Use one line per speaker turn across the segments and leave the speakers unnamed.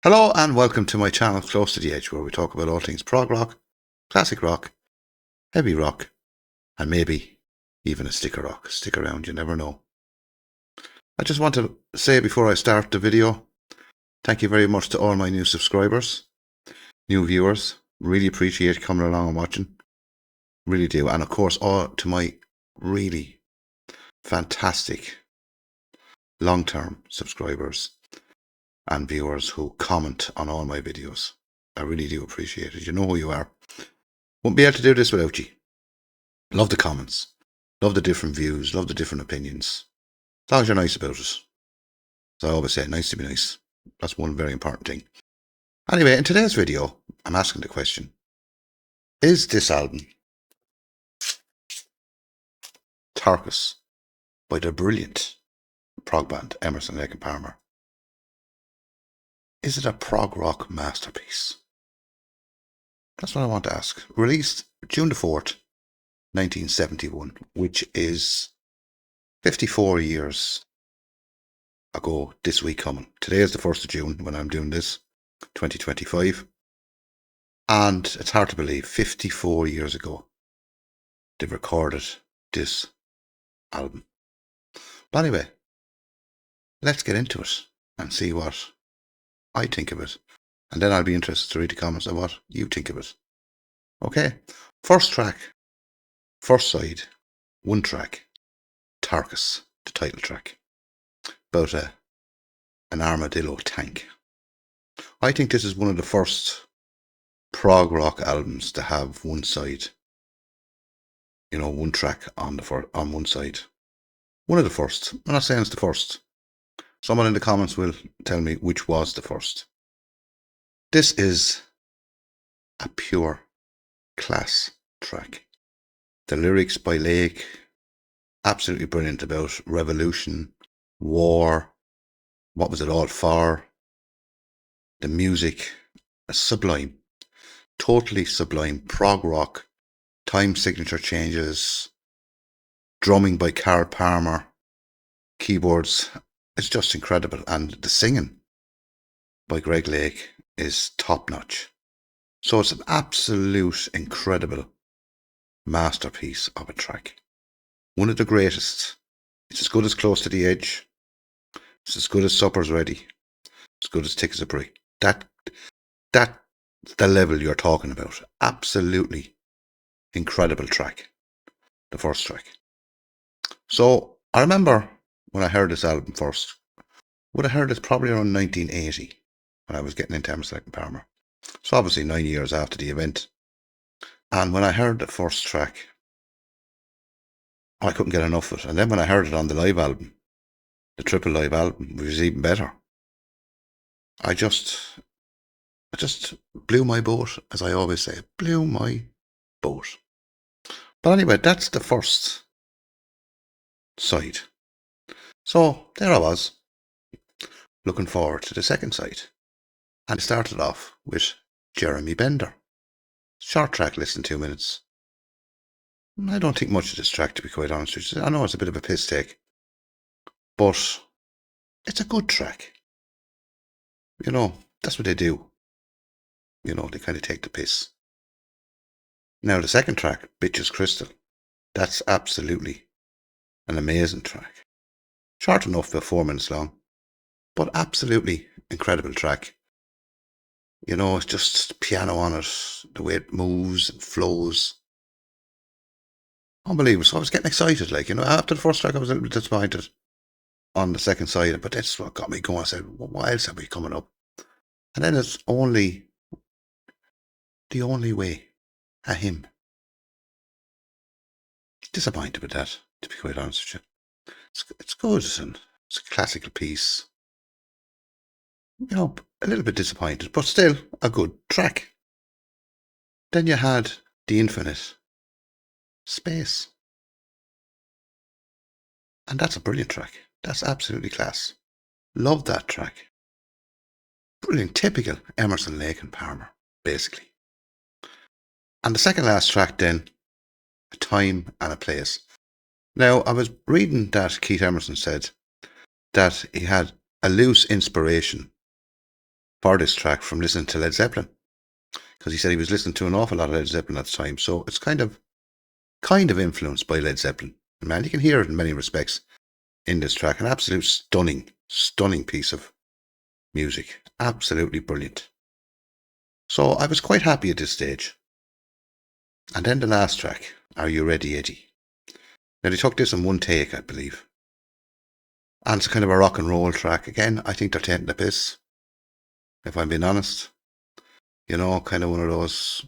Hello and welcome to my channel Close to the Edge, where we talk about all things prog rock, classic rock, heavy rock, and maybe even a sticker rock. Stick around, you never know. I just want to say before I start the video, thank you very much to all my new subscribers, new viewers. Really appreciate coming along and watching. Really do. And of course, all to my really fantastic long-term subscribers and viewers who comment on all my videos. I really do appreciate it. You know who you are. Wouldn't be able to do this without you. Love the comments. Love the different views. Love the different opinions. As long as you're nice about it. As I always say, nice to be nice. That's one very important thing. Anyway, in today's video, I'm asking the question, is this album, Tarkus, by the brilliant prog band Emerson, Lake and Palmer, is it a prog rock masterpiece? That's what I want to ask. Released June the 4th, 1971, which is 54 years ago this week coming. Today is the 1st of June when I'm doing this, 2025. And it's hard to believe, 54 years ago, they've recorded this album. But anyway, let's get into it and see what I think of it. And then I'll be interested to read the comments of what you think of it. Okay, first track, first side, one track, Tarkus, the title track, about an armadillo tank. I think this is one of the first prog rock albums to have one side, one track on one side. One of the first. I'm not saying it's the first. Someone in the comments will tell me which was the first. This is a pure class track. The lyrics by Lake, absolutely brilliant, about revolution, war, what was it all for? The music, sublime, totally sublime. Prog rock, time signature changes, drumming by Carl Palmer, keyboards. It's just incredible. And the singing by Greg Lake is top notch. So it's an absolute incredible masterpiece of a track. One of the greatest. It's as good as Close to the Edge. It's as good as Supper's Ready. As good as Thick as a Brick. That's the level you're talking about. Absolutely incredible track. The first track. So I remember when I heard this album first, would have heard it probably around 1980 when I was getting into Emerson, Lake and Palmer. So obviously 9 years after the event. And when I heard the first track, I couldn't get enough of it. And then when I heard it on the live album, the triple live album, which was even better, I just blew my boat, as I always say, blew my boat. But anyway, that's the first side. So there I was, looking forward to the second side. And it started off with Jeremy Bender. Short track, less than 2 minutes. I don't think much of this track, to be quite honest with you. I know it's a bit of a piss take, but it's a good track. That's what they do. They kind of take the piss. Now the second track, Bitches Crystal, that's absolutely an amazing track. Short enough, about 4 minutes long, but absolutely incredible track. It's just piano on it, the way it moves and flows. Unbelievable. So I was getting excited, after the first track I was a little bit disappointed on the second side, but that's what got me going. I said, well, what else have we coming up? And then it's only the only way, a hymn. Disappointed with that, to be quite honest with you. It's good, and it's a classical piece. A little bit disappointed, but still a good track. Then you had The Infinite Space. And that's a brilliant track. That's absolutely class. Love that track. Brilliant, typical Emerson, Lake and Palmer, basically. And the second last track then, A Time and a Place. Now, I was reading that Keith Emerson said that he had a loose inspiration for this track from listening to Led Zeppelin, because he said he was listening to an awful lot of Led Zeppelin at the time. So it's kind of influenced by Led Zeppelin. And man, you can hear it in many respects in this track. An absolute stunning piece of music. Absolutely brilliant. So I was quite happy at this stage. And then the last track, Are You Ready, Eddie? Now they took this in one take, I believe. And it's kind of a rock and roll track. Again, I think they're taking the piss, if I'm being honest. You know, kind of one of those,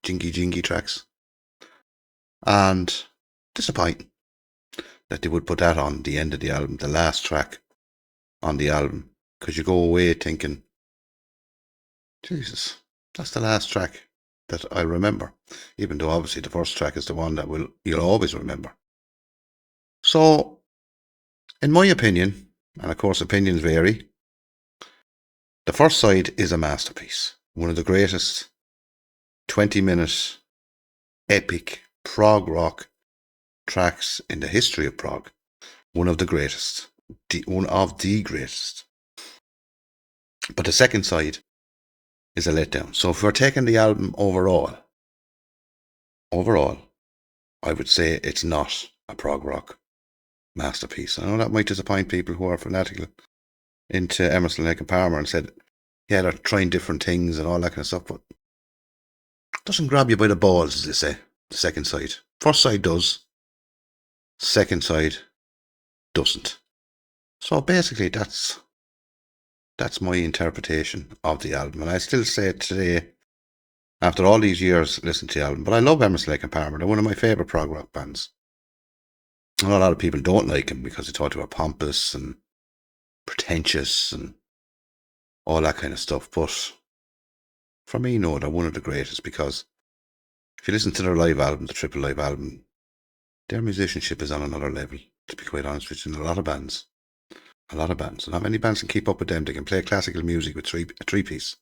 jingy tracks. And disappointing that they would put that on the end of the album, the last track on the album. Because you go away thinking, Jesus, that's the last track that I remember. Even though obviously the first track is the one that you'll always remember. So, in my opinion, and of course opinions vary, the first side is a masterpiece. One of the greatest 20-minute epic prog rock tracks in the history of prog. One of the greatest. One of the greatest. But the second side is a letdown. So if we're taking the album overall, I would say it's not a prog rock masterpiece. I know that might disappoint people who are fanatical into Emerson, Lake and Palmer and said, yeah, they're trying different things and all that kind of stuff, but it doesn't grab you by the balls, as they say, the second side. First side does. Second side doesn't. So basically that's my interpretation of the album. And I still say it today, after all these years listening to the album, but I love Emerson, Lake and Palmer. They're one of my favourite prog rock bands. I know a lot of people don't like them because they thought they were pompous and pretentious and all that kind of stuff. But for me, no, they're one of the greatest, because if you listen to their live album, the triple live album, their musicianship is on another level, to be quite honest with you, in a lot of bands. And not many bands can keep up with them. They can play classical music with a three-piece.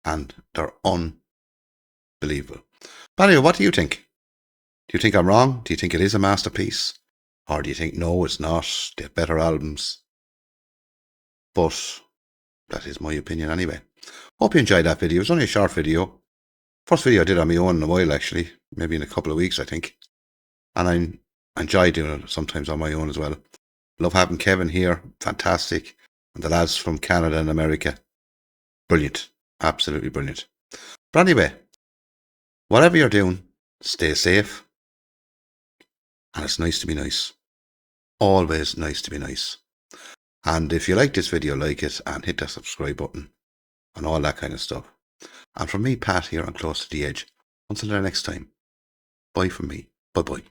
And they're unbelievable. But anyway, what do you think? Do you think I'm wrong? Do you think it is a masterpiece? Or do you think, no, it's not? They have better albums. But that is my opinion anyway. Hope you enjoyed that video. It was only a short video. First video I did on my own in a while, actually. Maybe in a couple of weeks, I think. And I enjoy doing it sometimes on my own as well. Love having Kevin here. Fantastic. And the lads from Canada and America. Brilliant. Absolutely brilliant. But anyway, whatever you're doing, stay safe. And it's nice to be nice. Always nice to be nice. And if you like this video, like it and hit that subscribe button and all that kind of stuff. And from me, Pat, here on Close to the Edge. Until the next time, bye from me. Bye-bye.